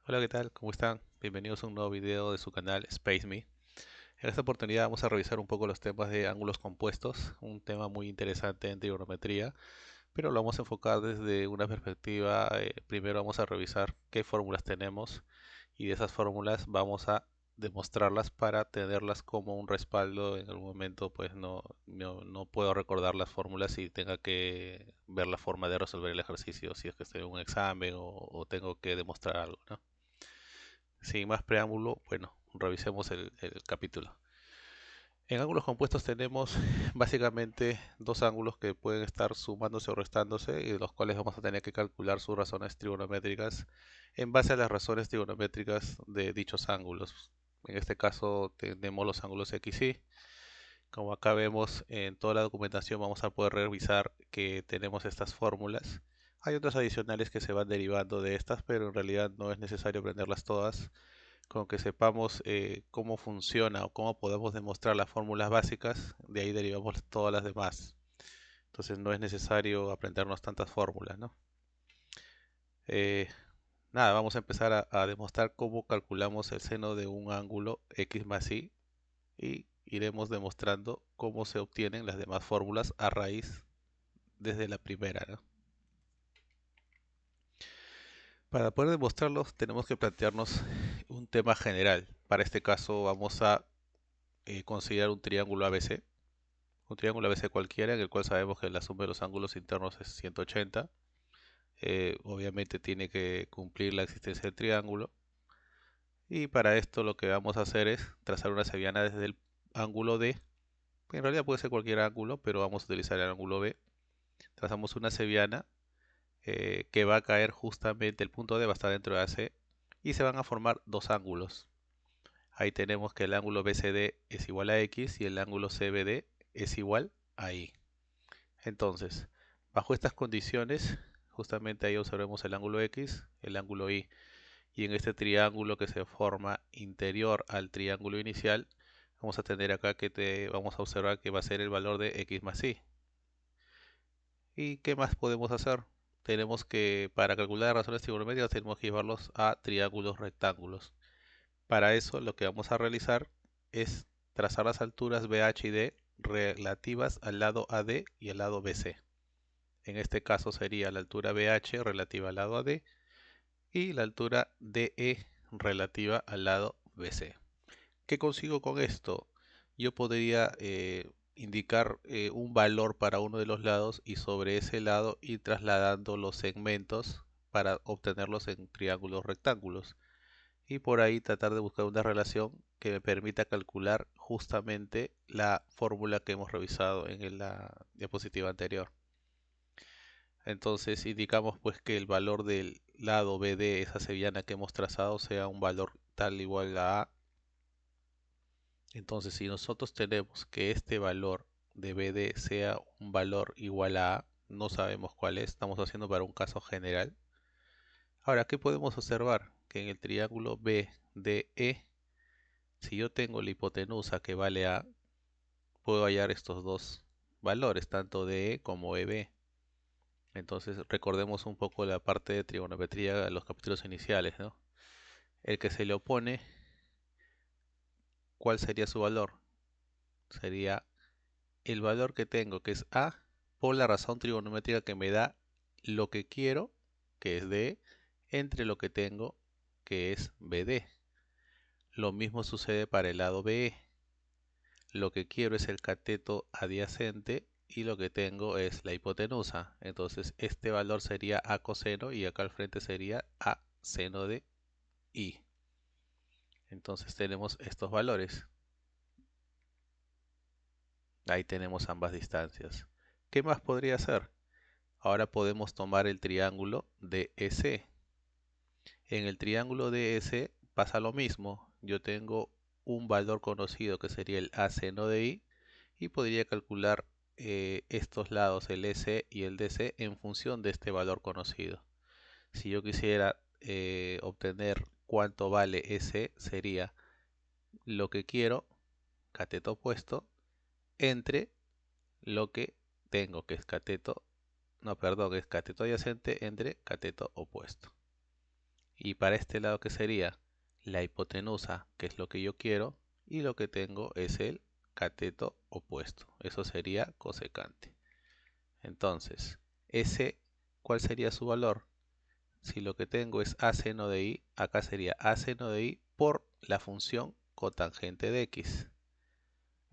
Hola, ¿qué tal? ¿Cómo están? Bienvenidos a un nuevo video de su canal SpaceMe. En esta oportunidad vamos a revisar un poco los temas de ángulos compuestos, un tema muy interesante en trigonometría, pero lo vamos a enfocar desde una perspectiva. Primero vamos a revisar qué fórmulas tenemos y de esas fórmulas vamos a demostrarlas para tenerlas como un respaldo en algún momento. Pues no puedo recordar las fórmulas y tenga que ver la forma de resolver el ejercicio si es que estoy en un examen o tengo que demostrar algo, ¿no? Sin más preámbulo, bueno, revisemos el capítulo. En ángulos compuestos tenemos básicamente dos ángulos que pueden estar sumándose o restándose y de los cuales vamos a tener que calcular sus razones trigonométricas en base a las razones trigonométricas de dichos ángulos. En este caso tenemos los ángulos X y. Como acá vemos en toda la documentación vamos a poder revisar que tenemos estas fórmulas. Hay otras adicionales que se van derivando de estas, pero en realidad no es necesario aprenderlas todas. Con que sepamos cómo funciona o cómo podemos demostrar las fórmulas básicas, de ahí derivamos todas las demás. Entonces no es necesario aprendernos tantas fórmulas, ¿no? Eh, Nada, vamos a empezar a demostrar cómo calculamos el seno de un ángulo x más y iremos demostrando cómo se obtienen las demás fórmulas a raíz desde la primera, ¿no? Para poder demostrarlos tenemos que plantearnos un tema general. Para este caso vamos a considerar un triángulo ABC. Un triángulo ABC cualquiera en el cual sabemos que la suma de los ángulos internos es 180. Obviamente tiene que cumplir la existencia del triángulo. Y para esto lo que vamos a hacer es trazar una sevillana desde el ángulo D. En realidad puede ser cualquier ángulo, pero vamos a utilizar el ángulo B. Trazamos una sevillana que va a caer justamente, el punto D va a estar dentro de AC y se van a formar dos ángulos. Ahí tenemos que el ángulo BCD es igual a X y el ángulo CBD es igual a Y. Entonces, bajo estas condiciones, justamente ahí observemos el ángulo X, el ángulo Y, y en este triángulo que se forma interior al triángulo inicial, vamos a tener acá vamos a observar que va a ser el valor de X más Y. ¿Y qué más podemos hacer? Tenemos que, para calcular razones trigonométricas, tenemos que llevarlos a triángulos rectángulos. Para eso, lo que vamos a realizar es trazar las alturas BH y D relativas al lado AD y al lado BC. En este caso sería la altura BH relativa al lado AD y la altura DE relativa al lado BC. ¿Qué consigo con esto? Yo podría indicar un valor para uno de los lados y sobre ese lado ir trasladando los segmentos para obtenerlos en triángulos rectángulos y por ahí tratar de buscar una relación que me permita calcular justamente la fórmula que hemos revisado en la diapositiva anterior. Entonces indicamos pues que el valor del lado B de esa sevillana que hemos trazado sea un valor tal igual a A. Entonces si nosotros tenemos que este valor de BD sea un valor igual a A, no sabemos cuál es, estamos haciendo para un caso general. Ahora, ¿qué podemos observar? Que en el triángulo BDE, si yo tengo la hipotenusa que vale A, puedo hallar estos dos valores, tanto DE como EB. Entonces recordemos un poco la parte de trigonometría de los capítulos iniciales, ¿no? El que se le opone, ¿cuál sería su valor? Sería el valor que tengo, que es A, por la razón trigonométrica que me da lo que quiero, que es D, entre lo que tengo, que es BD. Lo mismo sucede para el lado BE. Lo que quiero es el cateto adyacente y lo que tengo es la hipotenusa. Entonces este valor sería A coseno y acá al frente sería A seno de I. Entonces tenemos estos valores. Ahí tenemos ambas distancias. ¿Qué más podría hacer? Ahora podemos tomar el triángulo DEC. En el triángulo DEC pasa lo mismo. Yo tengo un valor conocido que sería el A seno de I y podría calcular estos lados, el EC y el DC, en función de este valor conocido. Si yo quisiera obtener cuánto vale EC, sería lo que quiero, cateto opuesto, entre lo que tengo, que es cateto, no, perdón, es cateto adyacente entre cateto opuesto. Y para este lado, ¿qué sería? La hipotenusa, que es lo que yo quiero, y lo que tengo es el cateto opuesto. Eso sería cosecante. Entonces, ese, ¿cuál sería su valor? Si lo que tengo es a seno de i, acá sería a seno de i por la función cotangente de x.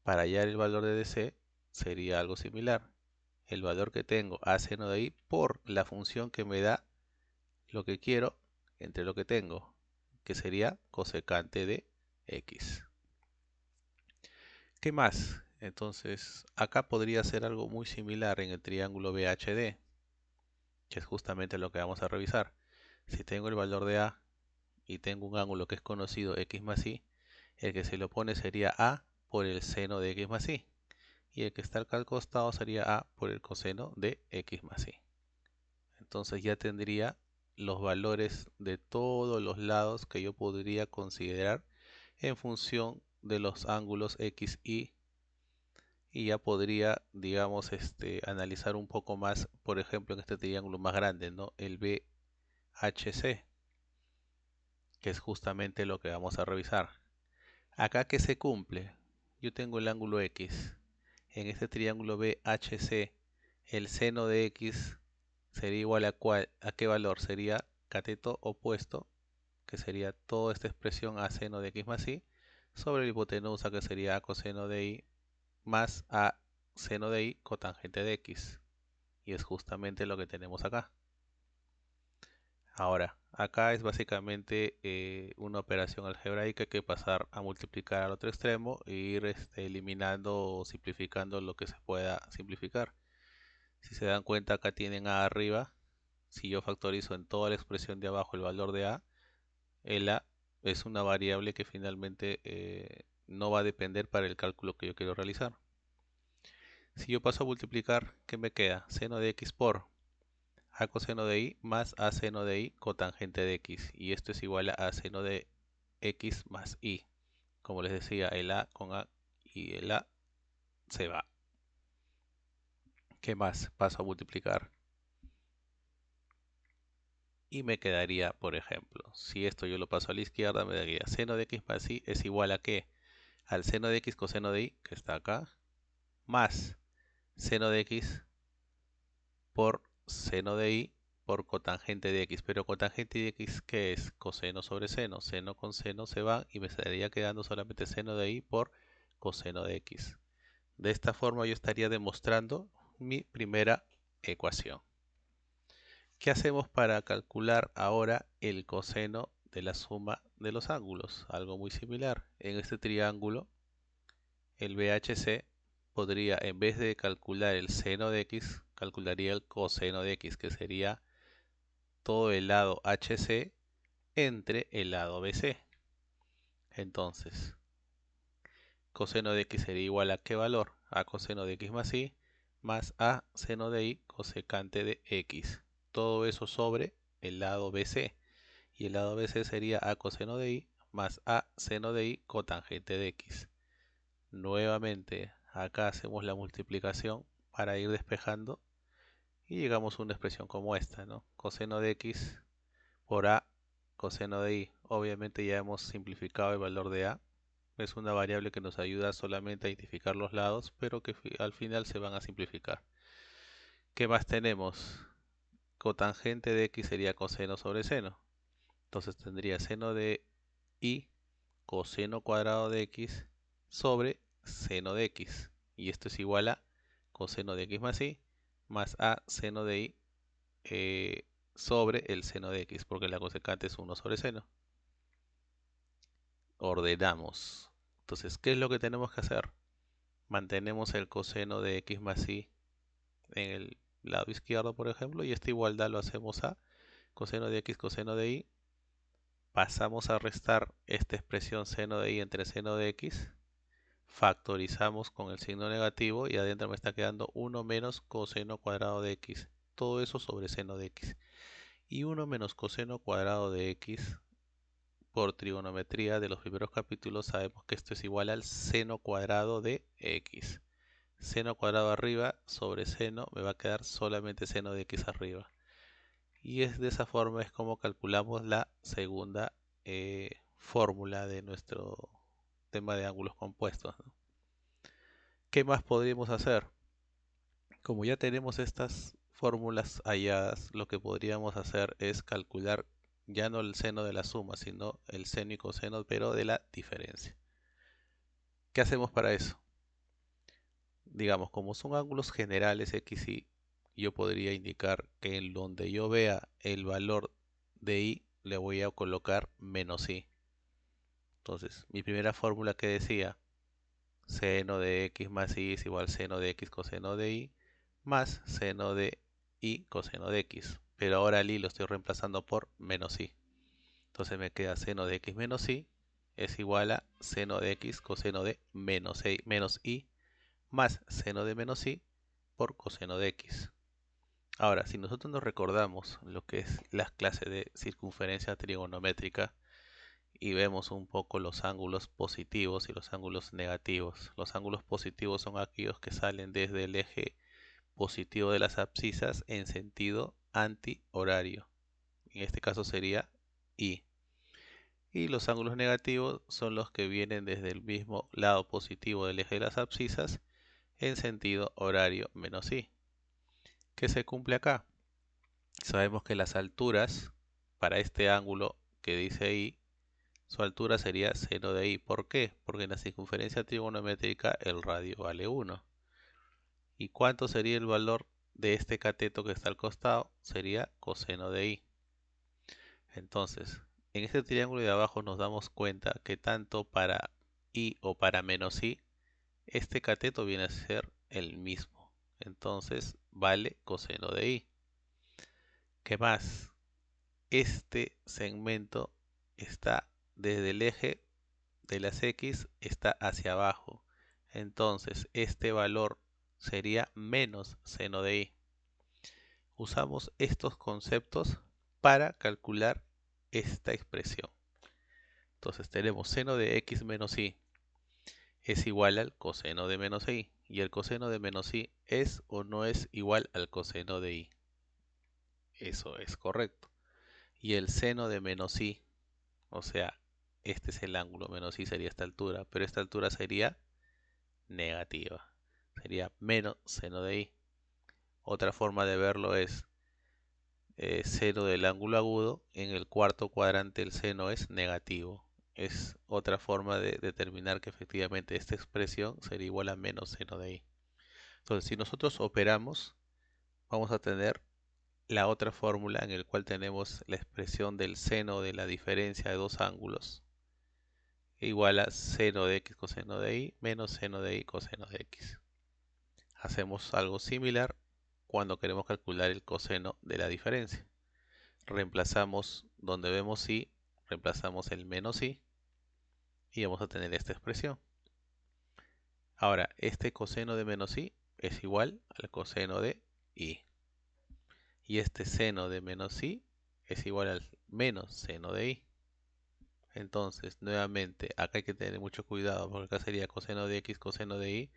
Para hallar el valor de dc sería algo similar. El valor que tengo a seno de i por la función que me da lo que quiero entre lo que tengo, que sería cosecante de x. ¿Qué más? Entonces, acá podría ser algo muy similar en el triángulo BHD, que es justamente lo que vamos a revisar. Si tengo el valor de a y tengo un ángulo que es conocido x más y, el que se le opone sería a por el seno de x más y, y el que está acá al costado sería a por el coseno de x más y. Entonces ya tendría los valores de todos los lados que yo podría considerar en función de los ángulos x, y ya podría, digamos, analizar un poco más, por ejemplo, en este triángulo más grande, ¿no? El BHC, que es justamente lo que vamos a revisar. Acá que se cumple, yo tengo el ángulo X. En este triángulo BHC, el seno de X sería igual a qué valor? Sería cateto opuesto, que sería toda esta expresión a seno de X más Y, sobre la hipotenusa, que sería a coseno de Y, más a seno de Y cotangente de X. Y es justamente lo que tenemos acá. Ahora, acá es básicamente una operación algebraica que pasar a multiplicar al otro extremo e ir eliminando o simplificando lo que se pueda simplificar. Si se dan cuenta, acá tienen a arriba. Si yo factorizo en toda la expresión de abajo el valor de a, el a es una variable que finalmente no va a depender para el cálculo que yo quiero realizar. Si yo paso a multiplicar, ¿qué me queda? Seno de x por a coseno de y más a seno de y cotangente de x, y esto es igual a seno de x más y. Como les decía, el a con a y el a se va. ¿Qué más? Paso a multiplicar y me quedaría, por ejemplo, si esto yo lo paso a la izquierda, me daría seno de x más y es igual a ¿qué? Al seno de x coseno de y, que está acá, más seno de x por seno de y por cotangente de x. Pero cotangente de x, ¿qué es? Coseno sobre seno. Seno con seno se van y me estaría quedando solamente seno de y por coseno de x. De esta forma yo estaría demostrando mi primera ecuación. ¿Qué hacemos para calcular ahora el coseno de la suma de los ángulos? Algo muy similar. En este triángulo, el BHC podría, en vez de calcular el seno de x, calcularía el coseno de x, que sería todo el lado HC entre el lado BC. Entonces, coseno de x sería igual a ¿qué valor? A coseno de x más y más a seno de y cosecante de x. Todo eso sobre el lado BC. Y el lado BC sería a coseno de y más a seno de y cotangente de x. Nuevamente, acá hacemos la multiplicación para ir despejando y llegamos a una expresión como esta, ¿no? Coseno de x por a coseno de y. Obviamente ya hemos simplificado el valor de a. Es una variable que nos ayuda solamente a identificar los lados, pero que al final se van a simplificar. ¿Qué más tenemos? Cotangente de x sería coseno sobre seno. Entonces tendría seno de y coseno cuadrado de x sobre seno de x. Y esto es igual a coseno de x más y más a seno de y sobre el seno de x, porque la cosecante es 1 sobre seno. Ordenamos. Entonces, ¿qué es lo que tenemos que hacer? Mantenemos el coseno de x más y en el lado izquierdo, por ejemplo, y esta igualdad lo hacemos a coseno de x coseno de y. Pasamos a restar esta expresión seno de y entre seno de x. Factorizamos con el signo negativo y adentro me está quedando 1 menos coseno cuadrado de x. Todo eso sobre seno de x. Y 1 menos coseno cuadrado de x, por trigonometría de los primeros capítulos sabemos que esto es igual al seno cuadrado de x. Seno cuadrado arriba sobre seno me va a quedar solamente seno de x arriba. Y es de esa forma es como calculamos la segunda fórmula de nuestro tema de ángulos compuestos, ¿no? ¿Qué más podríamos hacer? Como ya tenemos estas fórmulas halladas, lo que podríamos hacer es calcular ya no el seno de la suma, sino el seno y coseno, pero de la diferencia. ¿Qué hacemos para eso? Digamos, como son ángulos generales x y, yo podría indicar que en donde yo vea el valor de y, le voy a colocar menos i. Entonces, mi primera fórmula que decía, seno de x más y es igual seno de x coseno de y, más seno de y coseno de x. Pero ahora el y lo estoy reemplazando por menos i. Entonces me queda seno de x menos y es igual a seno de x coseno de menos i más seno de menos i por coseno de x. Ahora, si nosotros nos recordamos lo que es las clases de circunferencia trigonométrica y vemos un poco los ángulos positivos y los ángulos negativos. Los ángulos positivos son aquellos que salen desde el eje positivo de las abscisas en sentido antihorario. En este caso sería I. Y los ángulos negativos son los que vienen desde el mismo lado positivo del eje de las abscisas en sentido horario menos I. ¿Qué se cumple acá? Sabemos que las alturas para este ángulo que dice I, su altura sería seno de I. ¿Por qué? Porque en la circunferencia trigonométrica el radio vale 1. ¿Y cuánto sería el valor de este cateto que está al costado? Sería coseno de I. Entonces, en este triángulo de abajo nos damos cuenta que tanto para I o para menos I, este cateto viene a ser el mismo. Entonces, vale coseno de I. ¿Qué más? Este segmento está desde el eje de las X, está hacia abajo. Entonces, este valor sería menos seno de I. Usamos estos conceptos para calcular esta expresión. Entonces tenemos seno de x menos y es igual al coseno de menos y. Y el coseno de menos y es o no es igual al coseno de y. Eso es correcto. Y el seno de menos y, o sea, este es el ángulo, menos y sería esta altura, pero esta altura sería negativa. Sería menos seno de y. Otra forma de verlo es seno del ángulo agudo, en el cuarto cuadrante el seno es negativo. Es otra forma de determinar que efectivamente esta expresión sería igual a menos seno de i. Entonces, si nosotros operamos, vamos a tener la otra fórmula en el cual tenemos la expresión del seno de la diferencia de dos ángulos igual a seno de x coseno de i menos seno de i coseno de x. Hacemos algo similar cuando queremos calcular el coseno de la diferencia. Reemplazamos donde vemos i, reemplazamos el menos i y vamos a tener esta expresión. Ahora, este coseno de menos i es igual al coseno de i. Y este seno de menos i es igual al menos seno de i. Entonces, nuevamente, acá hay que tener mucho cuidado porque acá sería coseno de x, coseno de i,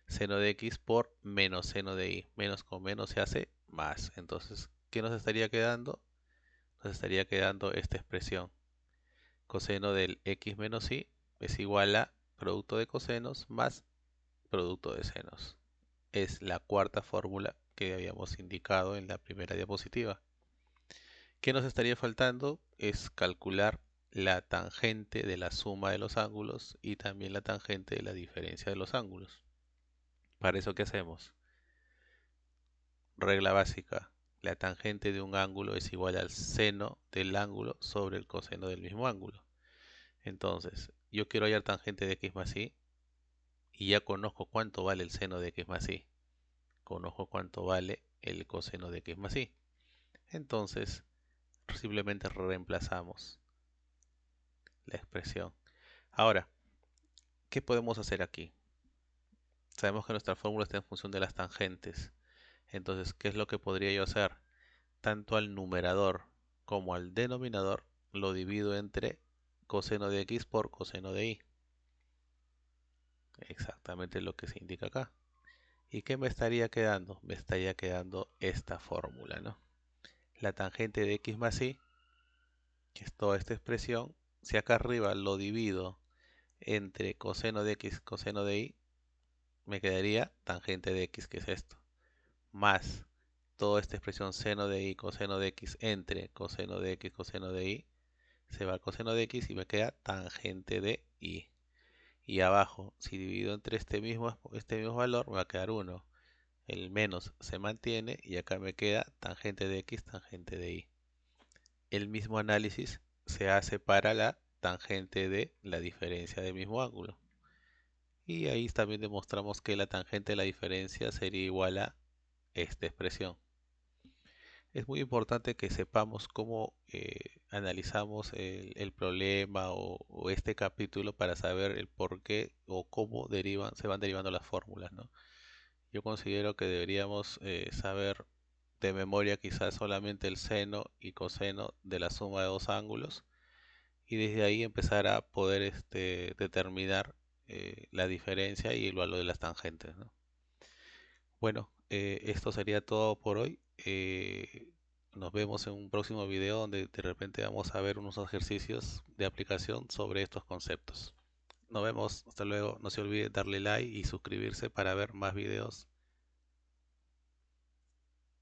seno de x por menos seno de i. Menos con menos se hace más. Entonces, ¿qué nos estaría quedando? Nos estaría quedando esta expresión. Coseno del x menos y es igual a producto de cosenos más producto de senos. Es la cuarta fórmula que habíamos indicado en la primera diapositiva. ¿Qué nos estaría faltando? Es calcular la tangente de la suma de los ángulos y también la tangente de la diferencia de los ángulos. ¿Para eso qué hacemos? Regla básica. La tangente de un ángulo es igual al seno del ángulo sobre el coseno del mismo ángulo. Entonces, yo quiero hallar tangente de x más y ya conozco cuánto vale el seno de x más y. Conozco cuánto vale el coseno de x más y. Entonces, simplemente reemplazamos la expresión. Ahora, ¿qué podemos hacer aquí? Sabemos que nuestra fórmula está en función de las tangentes. Entonces, ¿qué es lo que podría yo hacer? Tanto al numerador como al denominador lo divido entre coseno de x por coseno de y. Exactamente lo que se indica acá. ¿Y qué me estaría quedando? Me estaría quedando esta fórmula, ¿no? la tangente de x más y, que es toda esta expresión, si acá arriba lo divido entre coseno de x, coseno de y, me quedaría tangente de x, que es esto, más toda esta expresión seno de y, coseno de x entre coseno de x, coseno de y, se va al coseno de x y me queda tangente de y. Y abajo, si divido entre este mismo valor, me va a quedar 1. El menos se mantiene y acá me queda tangente de x, tangente de y. El mismo análisis se hace para la tangente de la diferencia del mismo ángulo. Y ahí también demostramos que la tangente de la diferencia sería igual a esta expresión. Es muy importante que sepamos cómo analizamos el problema o este capítulo para saber el por qué o cómo se van derivando las fórmulas, ¿no? Yo considero que deberíamos saber de memoria quizás solamente el seno y coseno de la suma de dos ángulos y desde ahí empezar a poder determinar la diferencia y el valor de las tangentes, ¿no? Bueno, esto sería todo por hoy. Nos vemos en un próximo video donde de repente vamos a ver unos ejercicios de aplicación sobre estos conceptos. Nos vemos, hasta luego. No se olvide darle like y suscribirse para ver más videos